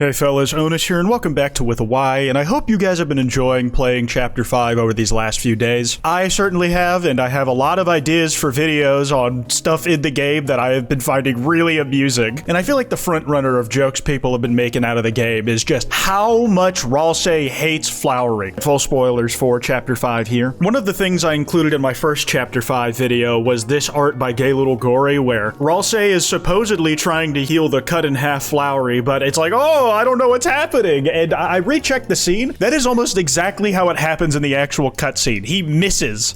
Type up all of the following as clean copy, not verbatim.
Hey fellas, Onus here, and welcome back to With a Y, and I hope you guys have been enjoying playing Chapter 5 over these last few days. I certainly have, and I have a lot of ideas for videos on stuff in the game that I have been finding really amusing. And I feel like the front runner of jokes people have been making out of the game is just how much Ralsei hates Flowery. Full spoilers for Chapter 5 here. One of the things I included in my first Chapter 5 video was this art by Dictatorial Ralsei, where Ralsei is supposedly trying to heal the cut-in-half Flowery, but it's like, oh, I don't know what's happening. And I rechecked the scene. That is almost exactly how it happens in the actual cutscene. He misses.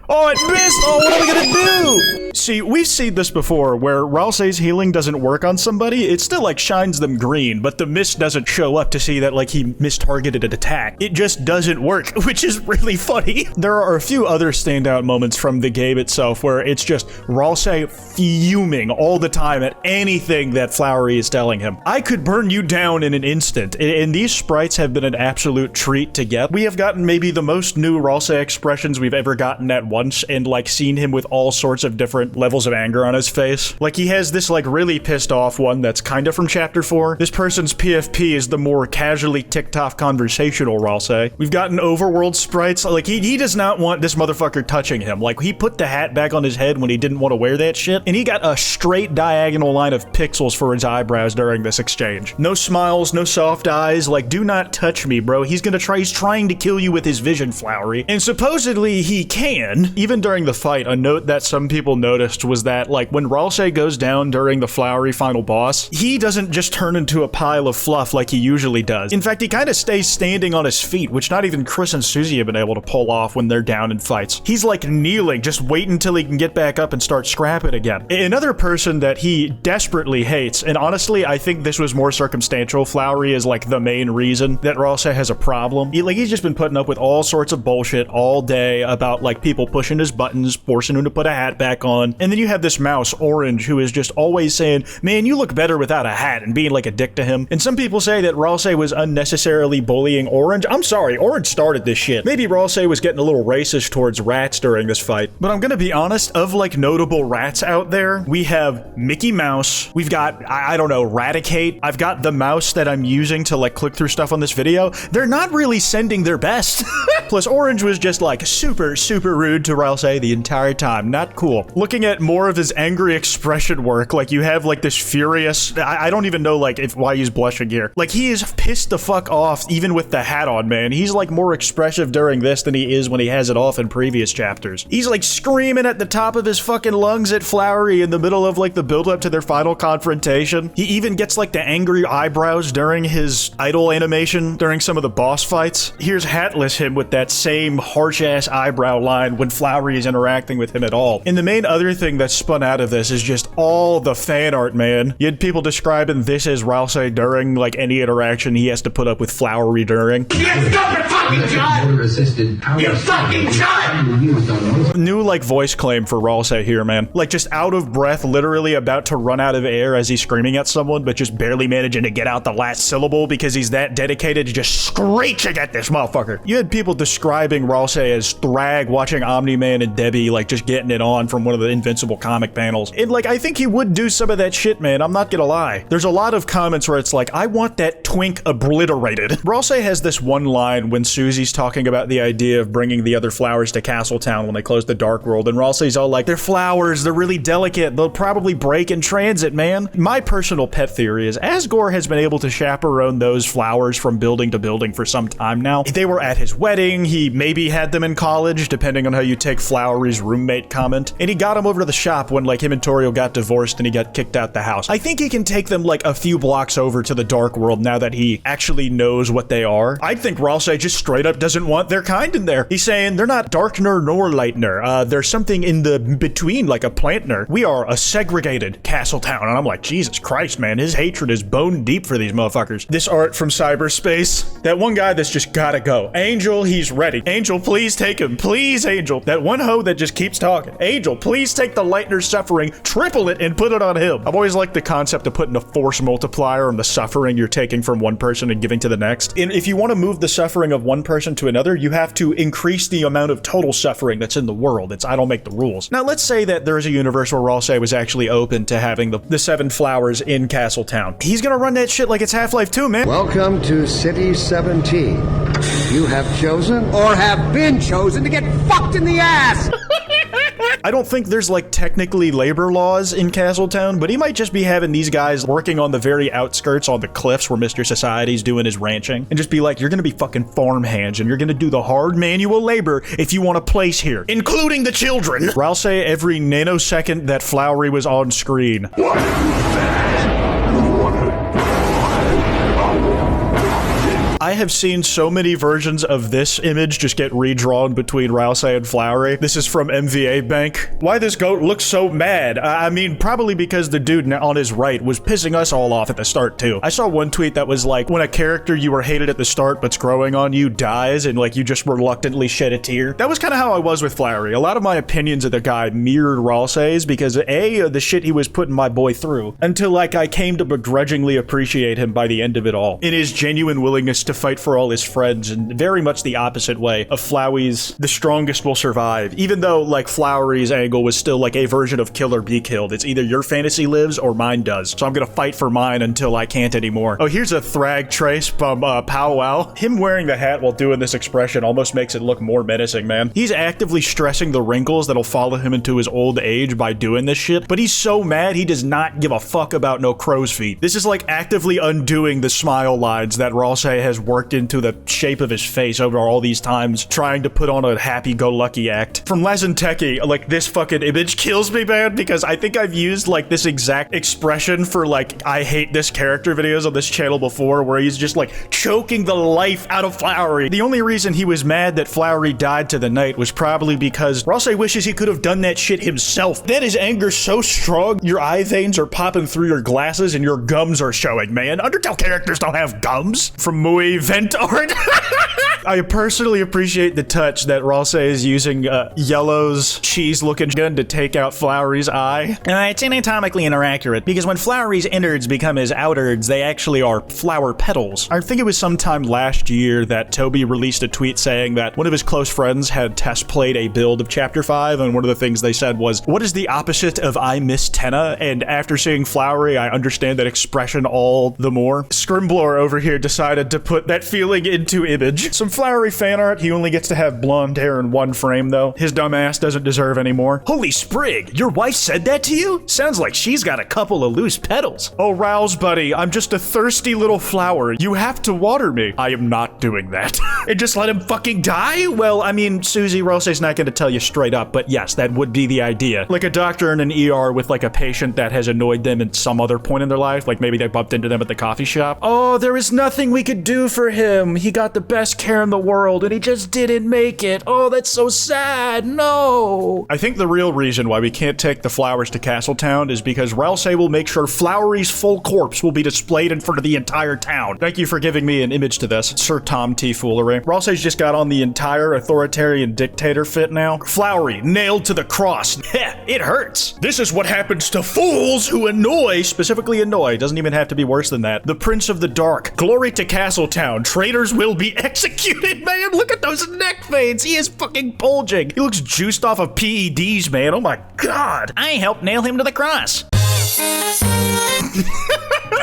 Oh, it missed! Oh, what are we gonna do? See, we've seen this before, where Ralsei's healing doesn't work on somebody. It still, like, shines them green, but the mist doesn't show up to see that, like, he mistargeted an attack. It just doesn't work, which is really funny. There are a few other standout moments from the game itself where it's just Ralsei fuming all the time at anything that Flowery is telling him. I could burn you down in an instant, and these sprites have been an absolute treat to get. We have gotten maybe the most new Ralsei expressions we've ever gotten at once, and like seen him with all sorts of different levels of anger on his face. Like he has this like really pissed off one that's kind of from Chapter 4. This person's PFP is the more casually ticked off conversational Ralsei. We've gotten overworld sprites. Like he does not want this motherfucker touching him. Like he put the hat back on his head when he didn't want to wear that shit, and he got a straight diagonal line of pixels for his eyebrows during this exchange. No smiles, no soft eyes. Like, do not touch me, bro. He's trying to kill you with his vision, Flowery. And supposedly he can. Even during the fight, a note that some people noticed was that, like, when Ralsei goes down during the Flowery final boss, he doesn't just turn into a pile of fluff like he usually does. In fact, he kind of stays standing on his feet, which not even Chris and Susie have been able to pull off when they're down in fights. He's like kneeling, just waiting until he can get back up and start scrapping again. Another person that he desperately hates, and honestly, I think this was more circumstantial. Flowery is like the main reason that Ralsei has a problem. He's just been putting up with all sorts of bullshit all day about like people pushing his buttons, forcing him to put a hat back on. And then you have this mouse, Orange, who is just always saying, man, you look better without a hat, and being like a dick to him. And some people say that Ralsei was unnecessarily bullying Orange. I'm sorry, Orange started this shit. Maybe Ralsei was getting a little racist towards rats during this fight. But I'm gonna be honest, of like notable rats out there, we have Mickey Mouse, we've got, I don't know, Raticate, I've got the mouse that I'm using to like click through stuff on this video. They're not really sending their best. Plus Orange was just like super rude to Ralsei the entire time. Not cool. Looking at more of his angry expression work, like you have like this furious, I don't even know like why he's blushing here. Like he is pissed the fuck off even with the hat on, man. He's like more expressive during this than he is when he has it off in previous chapters. He's like screaming at the top of his fucking lungs at Flowery in the middle of like the build up to their final confrontation. He even gets like the angry eyebrows during his idol animation during some of the boss fights. Here's Hatless him with that same harsh ass eyebrow line when Flowery is interacting with him at all. And the main other thing that spun out of this is just all the fan art, man. You had people describing this as Ralsei during like any interaction he has to put up with Flowery during. You fucking child! You fucking child! New like voice claim for Ralsei here, man. Like just out of breath, literally about to run out of air as he's screaming at someone, but just barely managing to get out the last syllable because he's that dedicated to just screeching at this motherfucker. You had people describing Ralsei as Thrag watching Omni-Man and Debbie like just getting it on from one of the Invincible comic panels. And like, I think he would do some of that shit, man. I'm not gonna lie. There's a lot of comments where it's like, I want that twink obliterated. Ralsei has this one line when Susie's talking about the idea of bringing the other flowers to Castletown when they close the Dark World, and Ralsei's all like, they're flowers, they're really delicate, they'll probably break in transit, man. My personal pet theory is Asgore has been able to chaperone those flowers from building to building for some time now. They were at his wedding, he maybe had them in college, depending on how you take Flowery's roommate comment, and he got them over to the shop when like him and Toriel got divorced and he got kicked out the house. I think he can take them like a few blocks over to the Dark World now that he actually knows what they are. I think Ralsei just straight up doesn't want their kind in there. He's saying they're not darkener nor lightener. There's something in the between, like a plantner. We are a segregated Castletown. And I'm like, Jesus Christ, man, his hatred is bone deep for these motherfuckers. This art from cyberspace, that one guy that's just gotta go. Angel, he's ready. Angel, please take him. Please, Angel. That one hoe that just keeps talking. Angel, please Please take the Lightner's suffering, triple it, and put it on him. I've always liked the concept of putting a force multiplier on the suffering you're taking from one person and giving to the next. And if you want to move the suffering of one person to another, you have to increase the amount of total suffering that's in the world. It's I don't make the rules. Now, let's say that there's a universe where Ralsei was actually open to having the 7 flowers in Castletown. He's gonna run that shit like it's Half-Life 2, man. Welcome to City 17. You have chosen or have been chosen to get fucked in the ass! I don't think there's like technically labor laws in Castletown, but he might just be having these guys working on the very outskirts on the cliffs where Mr. Society's doing his ranching and just be like, you're gonna be fucking farmhands and you're gonna do the hard manual labor if you want a place here, including the children. Ralsei every nanosecond that Flowery was on screen. What is that? I have seen so many versions of this image just get redrawn between Ralsei and Flowery. This is from MVA Bank. Why this goat looks so mad? I mean, probably because the dude on his right was pissing us all off at the start too. I saw one tweet that was like, when a character you were hated at the start but's growing on you dies and like you just reluctantly shed a tear. That was kind of how I was with Flowery. A lot of my opinions of the guy mirrored Ralsei's because A, the shit he was putting my boy through, until like I came to begrudgingly appreciate him by the end of it all. In his genuine willingness to fight for all his friends, and very much the opposite way of Flowey's the strongest will survive, even though like Flowery's angle was still like a version of kill or be killed. It's either your fantasy lives or mine does, so I'm gonna fight for mine until I can't anymore. Oh, here's a Thrag trace from Pow Wow. Him wearing the hat while doing this expression almost makes it look more menacing, man. He's actively stressing the wrinkles that'll follow him into his old age by doing this shit, but he's so mad he does not give a fuck about no crow's feet. This is like actively undoing the smile lines that Ralsei has worked into the shape of his face over all these times, trying to put on a happy-go-lucky act. From Lazenteki, like, this fucking image kills me, man, because I think I've used, like, this exact expression for, like, I hate this character videos on this channel before, where he's just, like, choking the life out of Flowery. The only reason he was mad that Flowery died to the night was probably because Ralsei wishes he could have done that shit himself. That is anger so strong, your eye veins are popping through your glasses and your gums are showing, man. Undertale characters don't have gums. From Mui Vent Art. I personally appreciate the touch that Ralsei is using Yellow's cheese-looking gun to take out Flowery's eye. It's anatomically inaccurate, because when Flowery's innards become his outards, they actually are flower petals. I think it was sometime last year that Toby released a tweet saying that one of his close friends had test played a build of Chapter 5, and one of the things they said was, what is the opposite of I miss Tenna? And after seeing Flowery, I understand that expression all the more. Scrimblor over here decided to put that feeling into image. Some Flowery fan art. He only gets to have blonde hair in one frame, though. His dumbass doesn't deserve any more. Holy sprig, your wife said that to you? Sounds like she's got a couple of loose petals. Oh, Rouse, buddy, I'm just a thirsty little flower. You have to water me. I am not doing that. And just let him fucking die? Well, I mean, Susie, Ralsei's not gonna tell you straight up, but yes, that would be the idea. Like a doctor in an ER with like a patient that has annoyed them at some other point in their life, like maybe they bumped into them at the coffee shop. Oh, there is nothing we could do for him. He got the best care in the world and he just didn't make it. Oh, that's so sad. No. I think the real reason why we can't take the flowers to Castletown is because Ralsei will make sure Flowery's full corpse will be displayed in front of the entire town. Thank you for giving me an image to this, Sir Tom T. Foolery. Ralsei's just got on the entire authoritarian dictator fit now. Flowery, nailed to the cross. Heh, it hurts. This is what happens to fools who annoy, specifically annoy. Doesn't even have to be worse than that. The Prince of the Dark. Glory to Castletown. Traitors will be executed, man. Look at those neck veins. He is fucking bulging. He looks juiced off of PEDs, man. Oh my god. I helped nail him to the cross.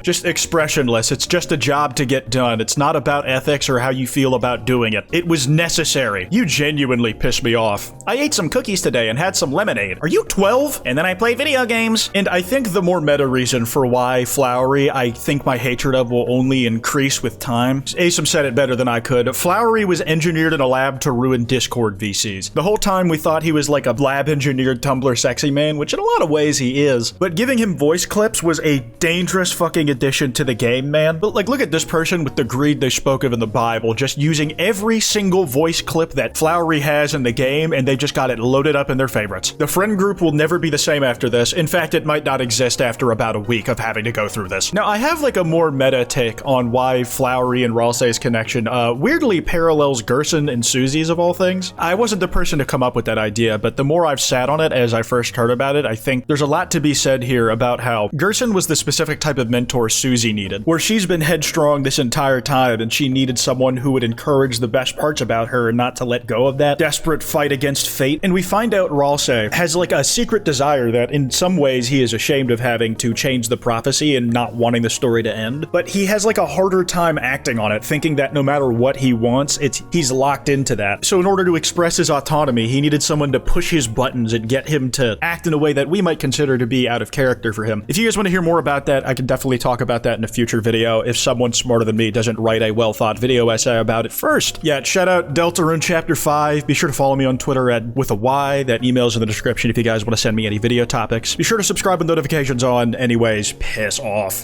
Just expressionless. It's just a job to get done. It's not about ethics or how you feel about doing it. It was necessary. You genuinely pissed me off. I ate some cookies today and had some lemonade. Are you 12? And then I play video games. And I think the more meta reason for why Flowery I think my hatred of will only increase with time. Asim said it better than I could. Flowery was engineered in a lab to ruin Discord VCs. The whole time we thought he was like a lab engineered Tumblr sexy man, which in a lot of ways he is. But giving him voice clips was a dangerous fucking addition to the game, man. But like, look at this person with the greed they spoke of in the Bible, just using every single voice clip that Flowery has in the game, and they just got it loaded up in their favorites. The friend group will never be the same after this. In fact, it might not exist after about a week of having to go through this. Now, I have like a more meta take on why Flowery and Ralsei's connection weirdly parallels Gerson and Susie's of all things. I wasn't the person to come up with that idea, but the more I've sat on it as I first heard about it, I think there's a lot to be said here about how Gerson was the specific type of mentor Susie needed, where she's been headstrong this entire time and she needed someone who would encourage the best parts about her and not to let go of that desperate fight against fate. And we find out Ralsei has like a secret desire that in some ways he is ashamed of having to change the prophecy and not wanting the story to end, but he has like a harder time acting on it, thinking that no matter what he wants, he's locked into that. So in order to express his autonomy, he needed someone to push his buttons and get him to act in a way that we might consider to be out of character for him. If you guys want to hear more about that, I can definitely talk about that in a future video if someone smarter than me doesn't write a well-thought video essay about it first. Yeah, shout out Deltarune Chapter 5. Be sure to follow me on Twitter at with a Y. That email's in the description if you guys want to send me any video topics. Be sure to subscribe with notifications on. Anyways, piss off.